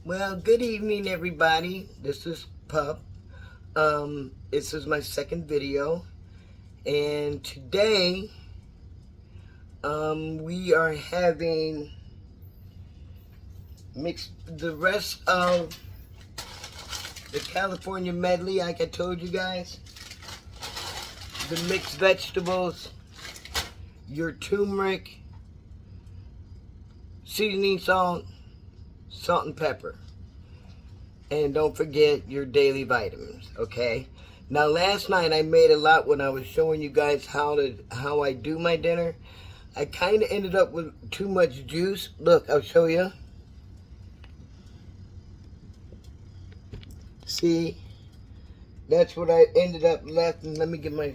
Well, good evening, everybody. This is Pup. This is my second video, and today, we are having mixed the rest of the California medley, like I told you guys. The mixed vegetables, your turmeric, seasoning salt, salt and pepper. And don't forget your daily vitamins, okay? Now last night I made a lot when I was showing you guys how I do my dinner. I kind of ended up with too much juice. Look, I'll show you. See? That's what I ended up left. And let me get my...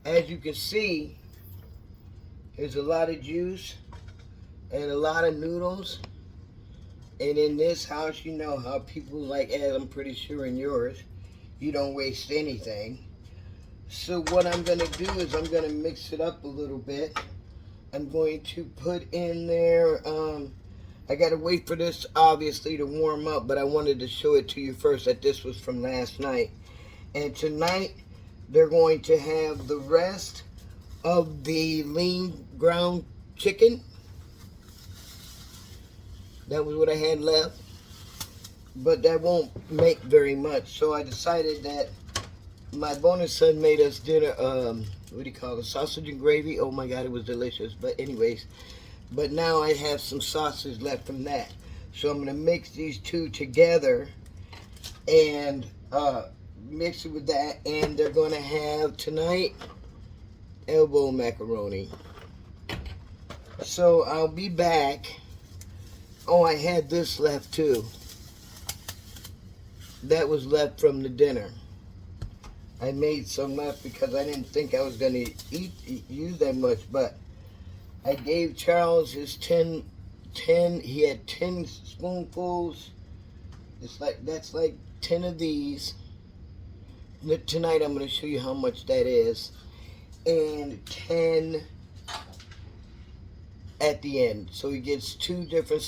As you can see, there's a lot of juice and a lot of noodles. And in this house, you know how people like, as I'm pretty sure in yours, you don't waste anything. So what I'm going to do is I'm going to mix it up a little bit. I'm going to put in there, I got to wait for this obviously to warm up, but I wanted to show it to you first that this was from last night. And tonight, they're going to have the rest of the lean ground chicken. That was what I had left. But that won't make very much. So I decided that my bonus son made us dinner, what do you call it, sausage and gravy. Oh my God, it was delicious. But anyways, but now I have some sausage left from that. So I'm going to mix these two together and mix it with that. And they're going to have tonight elbow macaroni. So I'll be back. Oh, I had this left too. That was left from the dinner. I made some left because I didn't think I was going to use that much, but I gave Charles his 10, he had 10 spoonfuls. That's like 10 of these. Tonight I'm going to show you how much that is. And 10 at the end. So he gets two different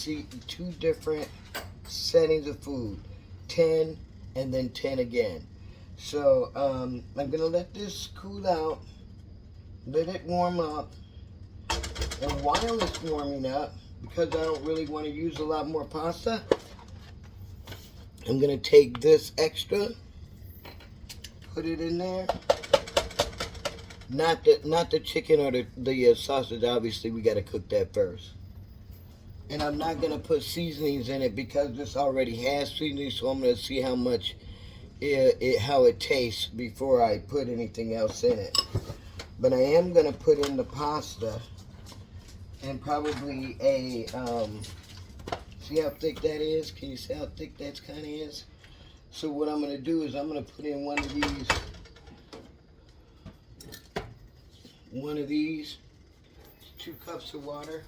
settings of food. 10 and then 10 again. So I'm going to let this cool out. Let it warm up. And while it's warming up, because I don't really want to use a lot more pasta, I'm going to take this extra, put it in there. Not the chicken or the sausage. Obviously, we got to cook that first. And I'm not going to put seasonings in it because this already has seasoning, so I'm going to see how much how it tastes before I put anything else in it. But I am going to put in the pasta and probably a, see how thick that is? Can you see how thick that kind of is? So what I'm going to do is I'm going to put in one of these, 2 cups of water.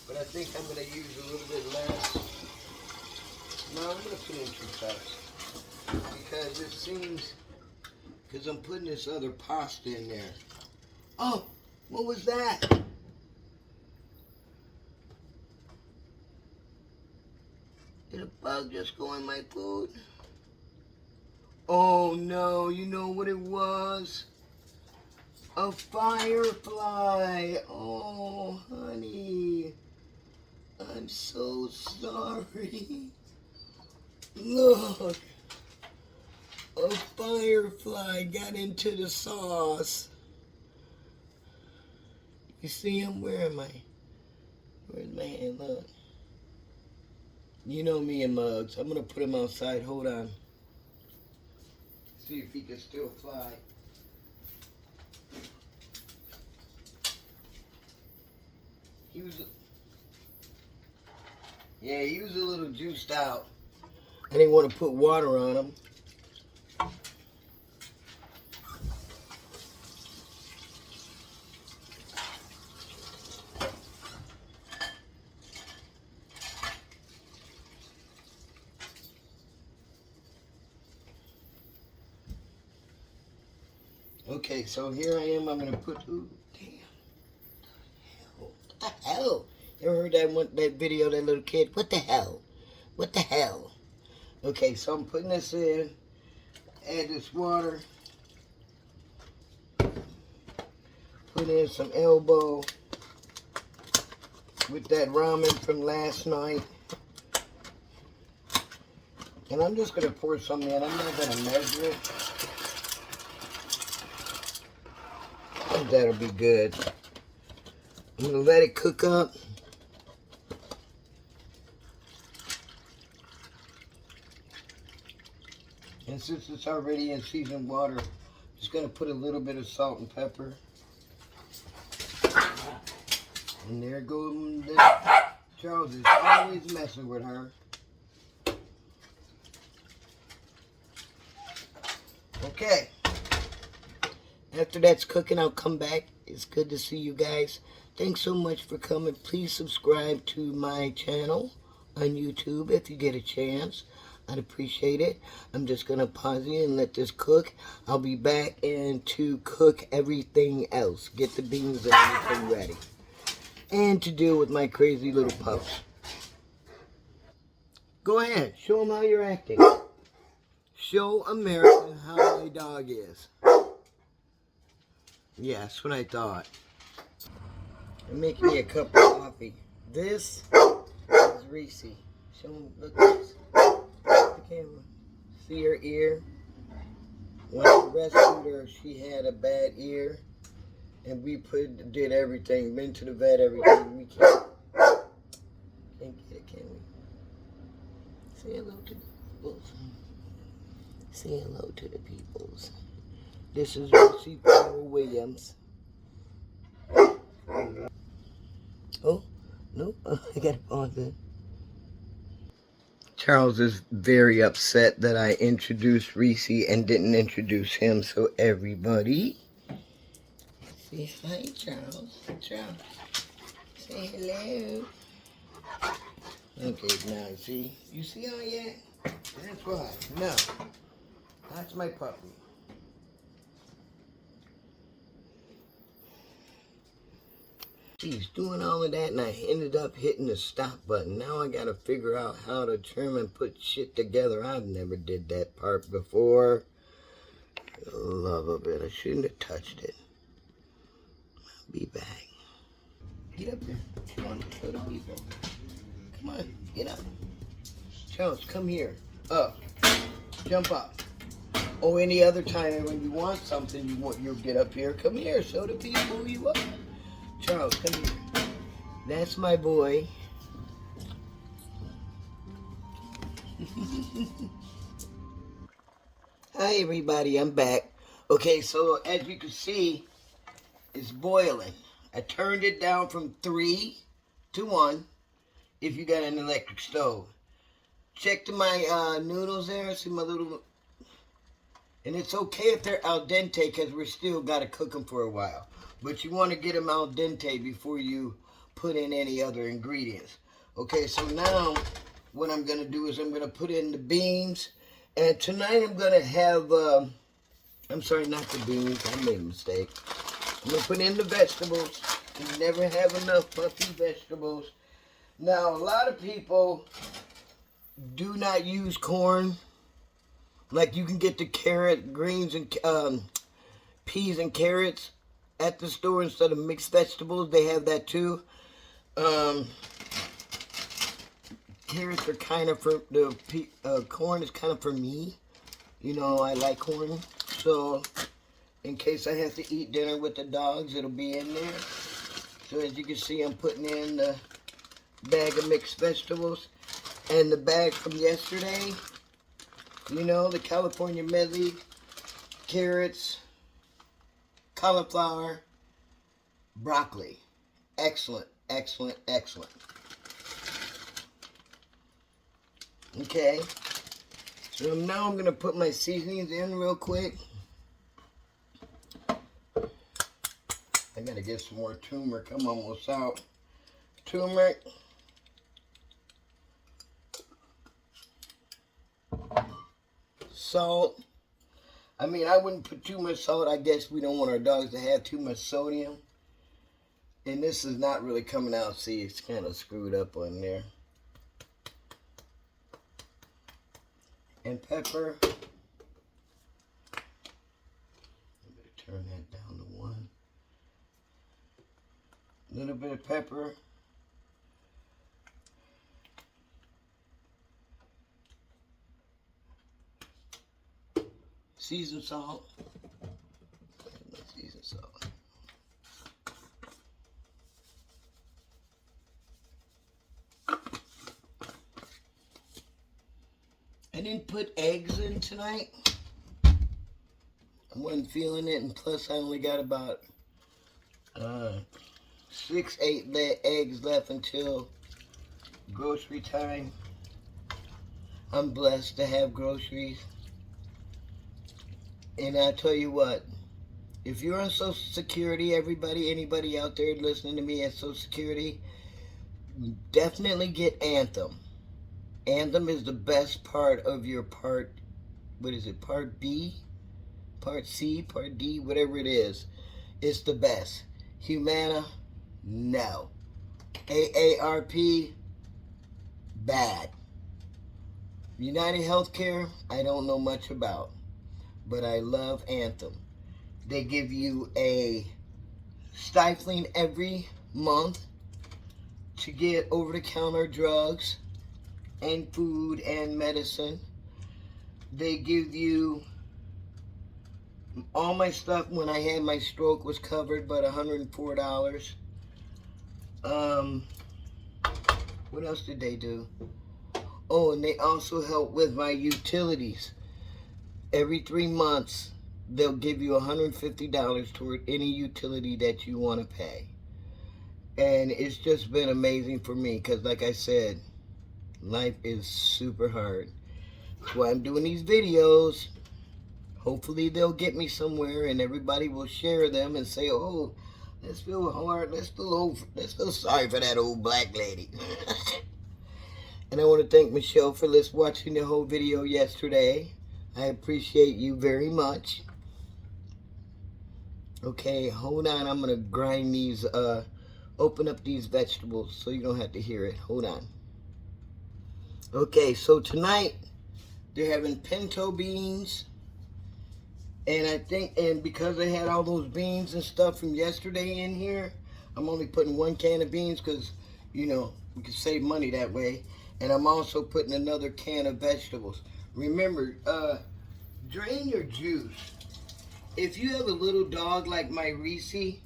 But I think I'm going to use a little bit less. No, I'm going to put in 2 cups. Because it seems, because I'm putting this other pasta in there. Oh, what was that? Did a bug just go in my food? Oh no, you know what it was? A firefly. Oh, honey. I'm so sorry. Look. A firefly got into the sauce. You see him? Where am I? Where's my hand? Look. You know me and Mugs. I'm going to put him outside. Hold on. See if he can still fly. He was a little juiced out. I didn't want to put water on him. Okay, so here I am. I'm going to put, ooh, damn. You ever heard that video of that little kid? What the hell? What the hell? Okay, so I'm putting this in. Add this water. Put in some elbow with that ramen from last night. And I'm just going to pour some in. I'm not going to measure it. And that'll be good. I'm going to let it cook up. And since it's already in seasoned water, I'm just going to put a little bit of salt and pepper. And there goes Charles is always messing with her. Okay. After that's cooking, I'll come back. It's good to see you guys. Thanks so much for coming. Please subscribe to my channel on YouTube if you get a chance. I'd appreciate it. I'm just going to pause it and let this cook. I'll be back and to cook everything else. Get the beans and everything ready. And to deal with my crazy little pups. Go ahead. Show them how you're acting. Show America how my dog is. Yeah, that's what I thought. I'm making me a cup of coffee. This is Reese. Show them, look at this. The camera. See her ear? When I rescued her, she had a bad ear. And we did everything. Been to the vet, everything. We can't get it, can we? Say hello to the peoples. Say hello to the peoples. This is Lucy Williams. Oh, no, I got it on there. Charles is very upset that I introduced Reese and didn't introduce him, so everybody. Say hi, Charles. Charles. Say hello. Okay, now see? You see how yet? That's why. No. That's my puppy. He's doing all of that and I ended up hitting the stop button. Now I gotta figure out how to trim and put shit together. I've never did that part before. Love of it. I shouldn't have touched it. I'll be back. Get up there. Come on, show the people. Come on, get up. Charles, come here. Up. Jump up. Oh, any other time when you want something, you'll get up here. Come here, show the people who you are. Charles, come here. That's my boy. Hi, everybody. I'm back. Okay, so as you can see, it's boiling. I turned it down from 3 to 1 if you got an electric stove. Check my noodles there. See my little... And it's okay if they're al dente because we're still got to cook them for a while. But you want to get them al dente before you put in any other ingredients. Okay, so now what I'm going to do is I'm going to put in the beans. And tonight I'm going to have, I'm sorry, not the beans. I made a mistake. I'm going to put in the vegetables. You never have enough puffy vegetables. Now, a lot of people do not use corn. Like you can get the carrot, greens, and peas and carrots at the store instead of mixed vegetables. They have that too. Carrots are kind of for the corn is kind of for me. You know, I like corn. So in case I have to eat dinner with the dogs, it'll be in there. So as you can see, I'm putting in the bag of mixed vegetables and the bag from yesterday. You know, the California medley, carrots, cauliflower, broccoli. Excellent, excellent, excellent. Okay. So now I'm going to put my seasonings in real quick. I got to get some more turmeric. I'm almost out. Turmeric. Salt. I mean, I wouldn't put too much salt. I guess we don't want our dogs to have too much sodium. And this is not really coming out. See, it's kind of screwed up on there. And pepper. I'm going to turn that down to 1. A little bit of pepper. Seasoned salt. Seasoned salt. I didn't put eggs in tonight. I wasn't feeling it, and plus I only got about 6-8 eggs left until grocery time. I'm blessed to have groceries. And I tell you what, if you're on Social Security, anybody out there listening to me at Social Security, definitely get Anthem. Anthem is the best part of your part, what is it, Part B? Part C, Part D, whatever it is. It's the best. Humana, no. AARP, bad. United Healthcare, I don't know much about, but I love Anthem. They give you a stifling every month to get over-the-counter drugs and food and medicine. They give you all my stuff when I had my stroke was covered, but $104. What else did they do? Oh, and they also help with my utilities. Every 3 months, they'll give you $150 toward any utility that you want to pay. And it's just been amazing for me because, like I said, life is super hard. That's why I'm doing these videos. Hopefully they'll get me somewhere and everybody will share them and say, oh, let's feel hard, let's feel sorry for that old black lady. And I want to thank Michelle for watching the whole video yesterday. I appreciate you very much. Okay, hold on, I'm going to grind these, open up these vegetables so you don't have to hear it. Hold on. Okay, so tonight they're having pinto beans. And I think, and because I had all those beans and stuff from yesterday in here, I'm only putting 1 can of beans because, you know, we can save money that way. And I'm also putting another can of vegetables. Remember, drain your juice. If you have a little dog like my Reese,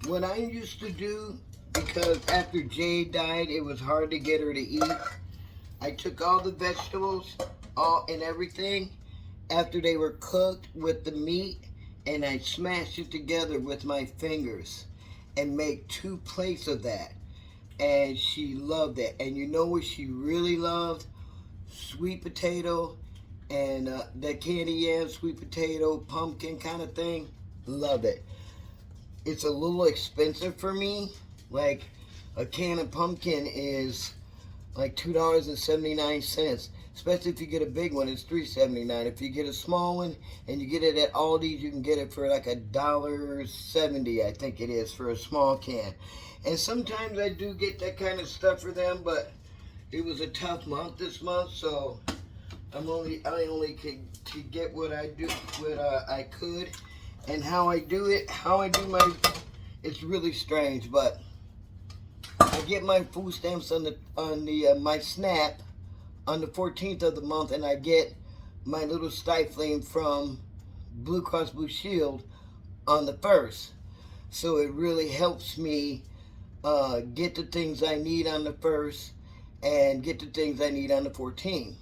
what I used to do, because after Jade died, it was hard to get her to eat, I took all the vegetables, and everything, after they were cooked with the meat, and I smashed it together with my fingers and make 2 plates of that. And she loved it. And you know what she really loved? Sweet potato and that candy yam, sweet potato, pumpkin kind of thing. Loved it. It's a little expensive for me. Like a can of pumpkin is like $2.79. Especially if you get a big one, it's $3.79. If you get a small one and you get it at Aldi's, you can get it for like $1.70, I think it is, for a small can. And sometimes I do get that kind of stuff for them, but it was a tough month this month, so I only could get what I do, what I could, and how I do it. It's really strange, but I get my food stamps on my SNAP on the 14th of the month, and I get my little stifling from Blue Cross Blue Shield on the 1st. So it really helps me get the things I need on the 1st and get the things I need on the 14th.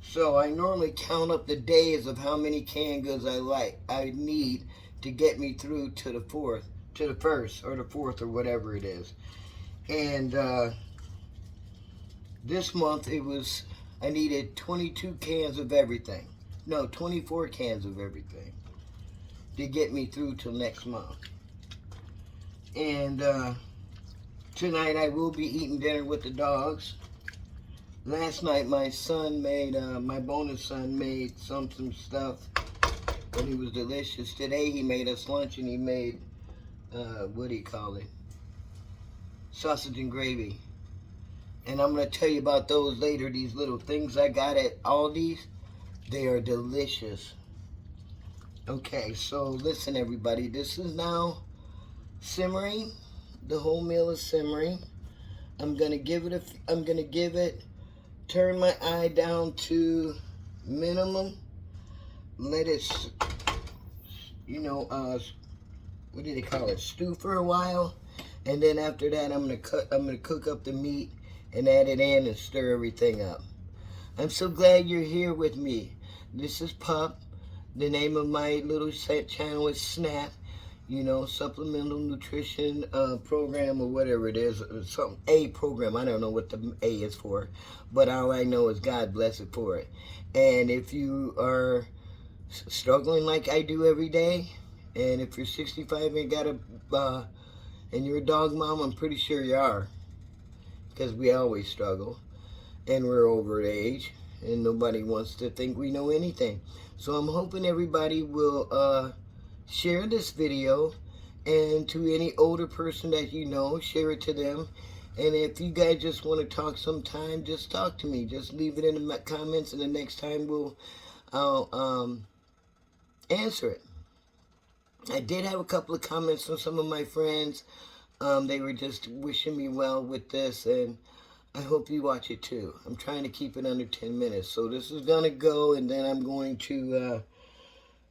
So I normally count up the days of how many canned goods I need to get me through to the 1st or the 4th or whatever it is. And this month I needed 22 cans of everything. No, 24 cans of everything to get me through till next month. And tonight I will be eating dinner with the dogs. Last night my son made, my bonus son made some stuff, and it was delicious. Today he made us lunch, and he made, what do you call it? sausage and gravy. And I'm going to tell you about those later. These little things I got at Aldi's, they are delicious. Okay, so listen everybody, this is now simmering. The whole meal is simmering. I'm going to give it, turn my eye down to minimum. Let it, what do they call it? Stew for a while. And then after that, I'm gonna cook up the meat and add it in and stir everything up. I'm so glad you're here with me. This is Pup. The name of my little channel is Snap. Supplemental nutrition program or whatever it is. A program. I don't know what the A is for, but all I know is God bless it for it. And if you are struggling like I do every day, and if you're 65 and got and you're a dog mom, I'm pretty sure you are, because we always struggle, and we're over age, and nobody wants to think we know anything. So I'm hoping everybody will share this video, and to any older person that you know, share it to them. And if you guys just want to talk sometime, just talk to me. Just leave it in the comments, and the next time I'll answer it. I did have a couple of comments from some of my friends. They were just wishing me well with this, and I hope you watch it too. I'm trying to keep it under 10 minutes. So this is going to go, and then I'm going to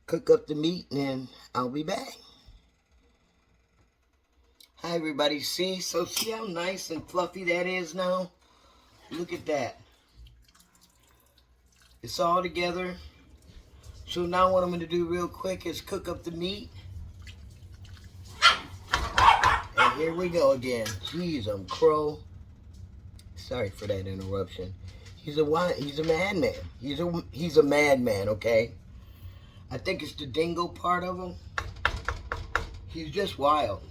cook up the meat, and I'll be back. Hi everybody. See how nice and fluffy that is now? Look at that. It's all together. So now what I'm going to do real quick is cook up the meat. And here we go again. Jeez, I'm crow. Sorry for that interruption. He's a madman. He's a madman, okay? I think it's the dingo part of him. He's just wild.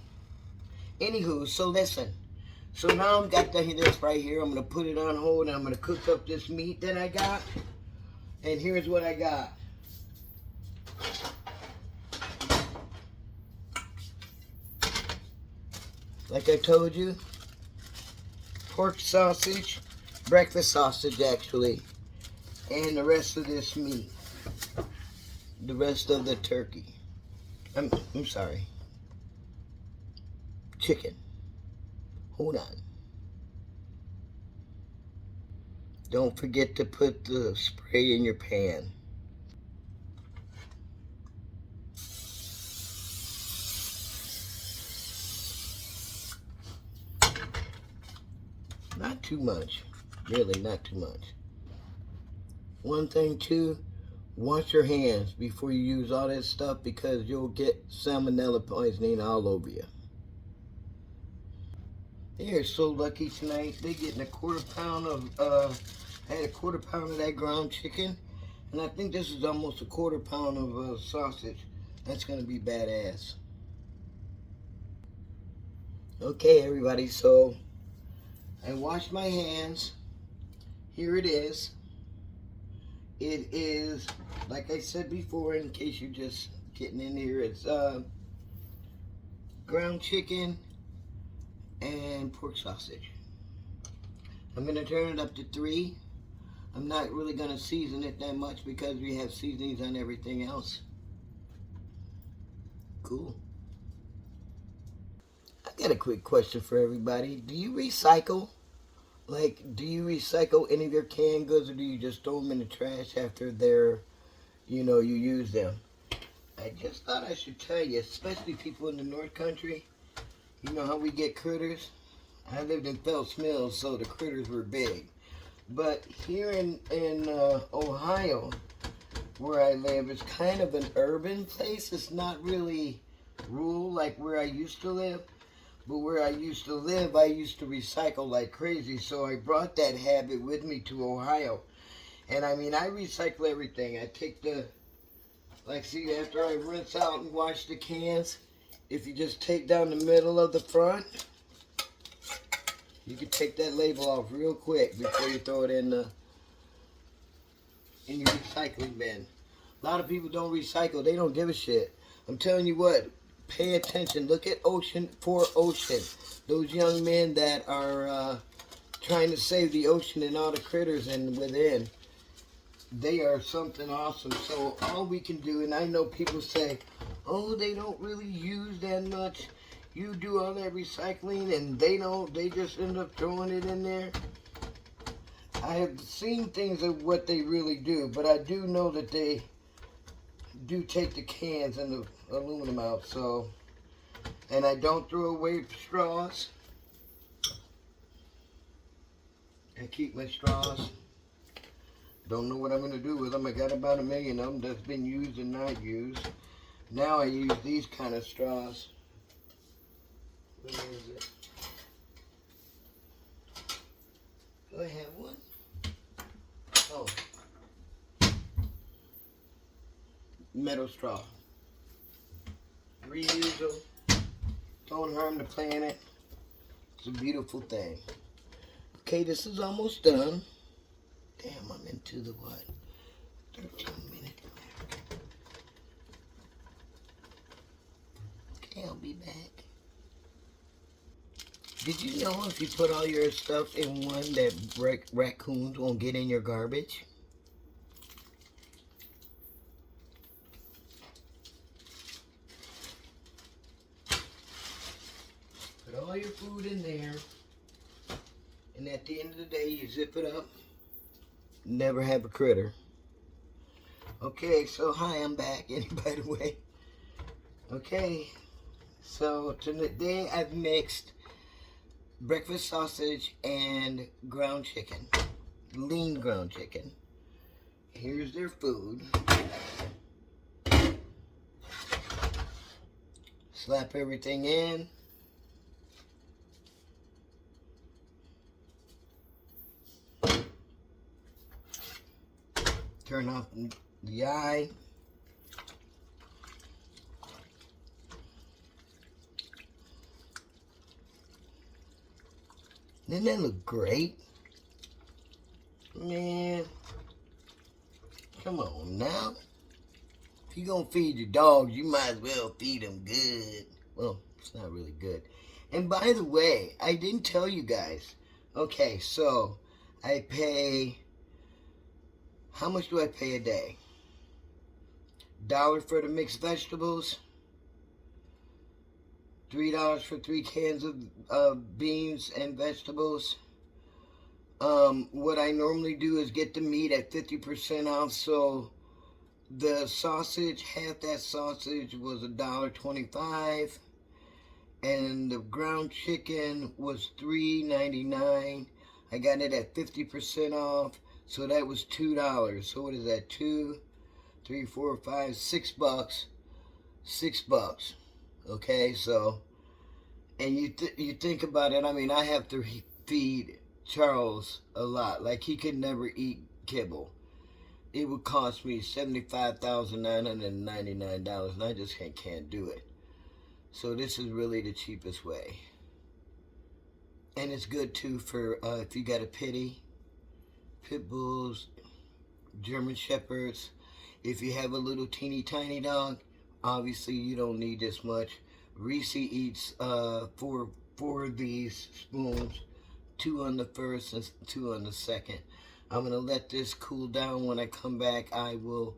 Anywho, so listen. So now I've got this right here. I'm going to put it on hold, and I'm going to cook up this meat that I got. And here's what I got. Like I told you, pork sausage, breakfast sausage actually, and the rest of this meat, the rest of the turkey. I'm sorry, chicken. Hold on. Don't forget to put the spray in your pan. Not too much. Really, not too much. One thing too, wash your hands before you use all that stuff, because you'll get salmonella poisoning all over you. They are so lucky tonight. They're getting a quarter pound of, I had a quarter pound of that ground chicken, and I think this is almost a quarter pound of sausage. That's going to be badass. Okay, everybody, so I washed my hands. Here it is. It is, like I said before, in case you're just getting in here, it's ground chicken and pork sausage. I'm going to turn it up to 3. I'm not really going to season it that much because we have seasonings on everything else. Cool. I got a quick question for everybody. Do you recycle? Like, do you recycle any of your canned goods, or do you just throw them in the trash after they're, you use them? I just thought I should tell you, especially people in the North Country, you know how we get critters? I lived in Phelps Mills, so the critters were big. But here in Ohio, where I live, it's kind of an urban place. It's not really rural like where I used to live. But where I used to live, I used to recycle like crazy. So I brought that habit with me to Ohio. And I mean, I recycle everything. I take see, after I rinse out and wash the cans, if you just take down the middle of the front, you can take that label off real quick before you throw it in your recycling bin. A lot of people don't recycle. They don't give a shit. I'm telling you what, pay attention. Look at Ocean for Ocean. Those young men that are trying to save the ocean and all the critters and within. They are something awesome. So all we can do, and I know people say, oh, they don't really use that much. You do all that recycling and they don't, they just end up throwing it in there. I have seen things of what they really do, but I do know that they do take the cans and the aluminum out. So, and I don't throw away straws. I keep my straws. Don't know what I'm going to do with them. I got about 1 million of them that's been used and not used. Now I use these kind of straws. Where is it? Do I have one? Oh. Metal straw. Reuse them. Don't harm the planet. It's a beautiful thing. Okay, this is almost done. Damn, I'm into the what? 13-minute mark. Okay, I'll be back. Did you know if you put all your stuff in one that raccoons won't get in your garbage? Put all your food in there. And at the end of the day, you zip it up. Never have a critter. Okay, so hi, I'm back. By the way. Okay, so today I've mixed breakfast sausage and ground chicken, lean ground chicken. Here's their food. Slap everything in. Turn off the eye. Didn't that look great? Man, come on now. If you're gonna feed your dogs, you might as well feed them good. Well, it's not really good. And by the way, I didn't tell you guys. Okay, so I pay, how much do I pay a day? $1 for the mixed vegetables. $3 for 3 cans of beans and vegetables. What I normally do is get the meat at 50% off. So the sausage, half that sausage was $1.25, and the ground chicken was $3.99. I got it at 50% off, so that was $2. So what is that? 2, 3, 4, 5, $6. $6. Okay, so, and you think about it. I mean, I have to feed Charles a lot. Like, he could never eat kibble. It would cost me $75,999, and I just can't do it. So this is really the cheapest way. And it's good too for if you got a pit bulls, German shepherds. If you have a little teeny tiny dog, obviously you don't need this much. Reese eats 4 of these spoons, 2 on the first and 2 on the second. I'm going to let this cool down. When I come back, I will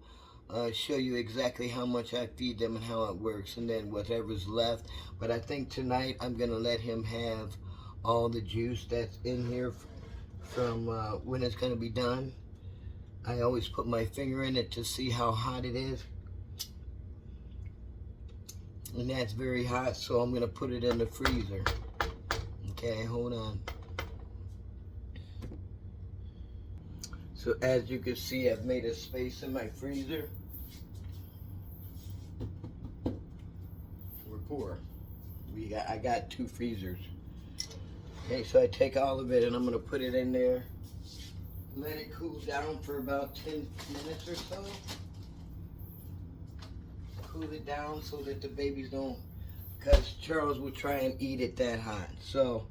show you exactly how much I feed them and how it works, and then whatever's left. But I think tonight I'm going to let him have all the juice that's in here from when it's going to be done. I always put my finger in it to see how hot it is. And that's very hot, so I'm going to put it in the freezer. Okay, hold on. So as you can see, I've made a space in my freezer. We're poor. I got 2 freezers. Okay, so I take all of it and I'm going to put it in there. Let it cool down for about 10 minutes or so. Cool it down so that the babies don't, because Charles will try and eat it that hot. So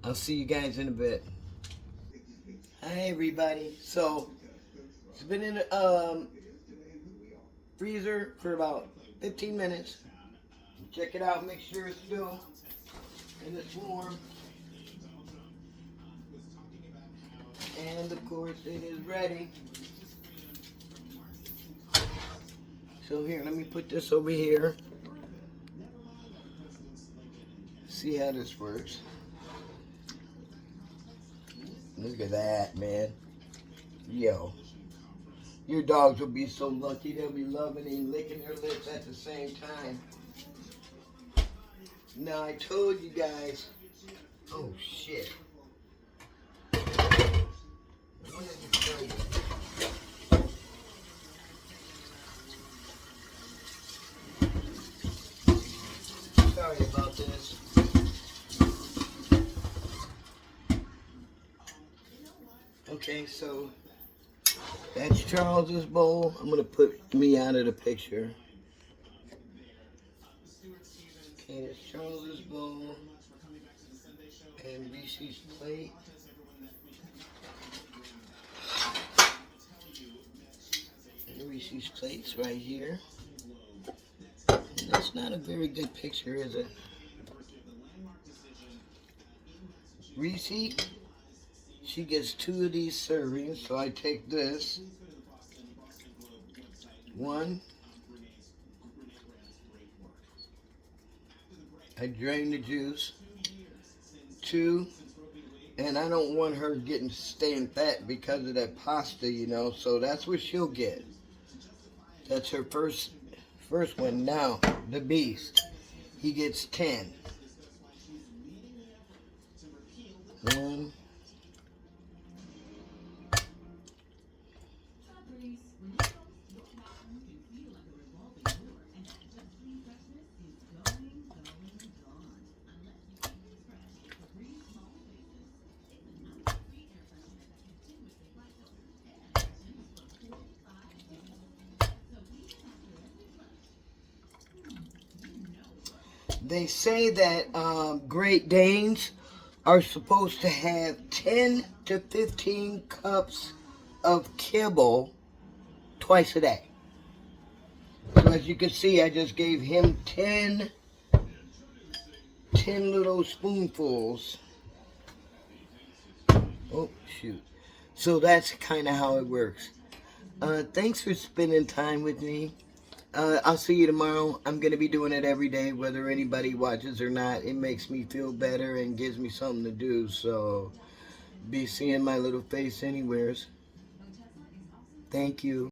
I'll see you guys in a bit. Hi everybody. So it's been in the freezer for about 15 minutes. Check it out, make sure it's still in its warm. And of course it is ready. So here, let me put this over here. See how this works. Look at that, man. Yo. Your dogs will be so lucky. They'll be loving and licking their lips at the same time. Now I told you guys. Oh shit. What did I tell you? Sorry about this. Okay, so that's Charles's bowl. I'm gonna put me out of the picture. Okay, that's Charles's bowl and Reese's plate. And Reese's plate's right here. And that's not a very good picture, is it? Reese, she gets 2 of these servings, so I take this. 1. I drain the juice. 2. And I don't want her staying fat because of that pasta, you know, so that's what she'll get. That's her first one. Now, the beast, he gets 10. 1. They say that Great Danes are supposed to have 10 to 15 cups of kibble twice a day. So as you can see, I just gave him 10 little spoonfuls. Oh, shoot. So that's kind of how it works. Thanks for spending time with me. I'll see you tomorrow. I'm going to be doing it every day, whether anybody watches or not. It makes me feel better and gives me something to do. So, be seeing my little face anywheres. Thank you.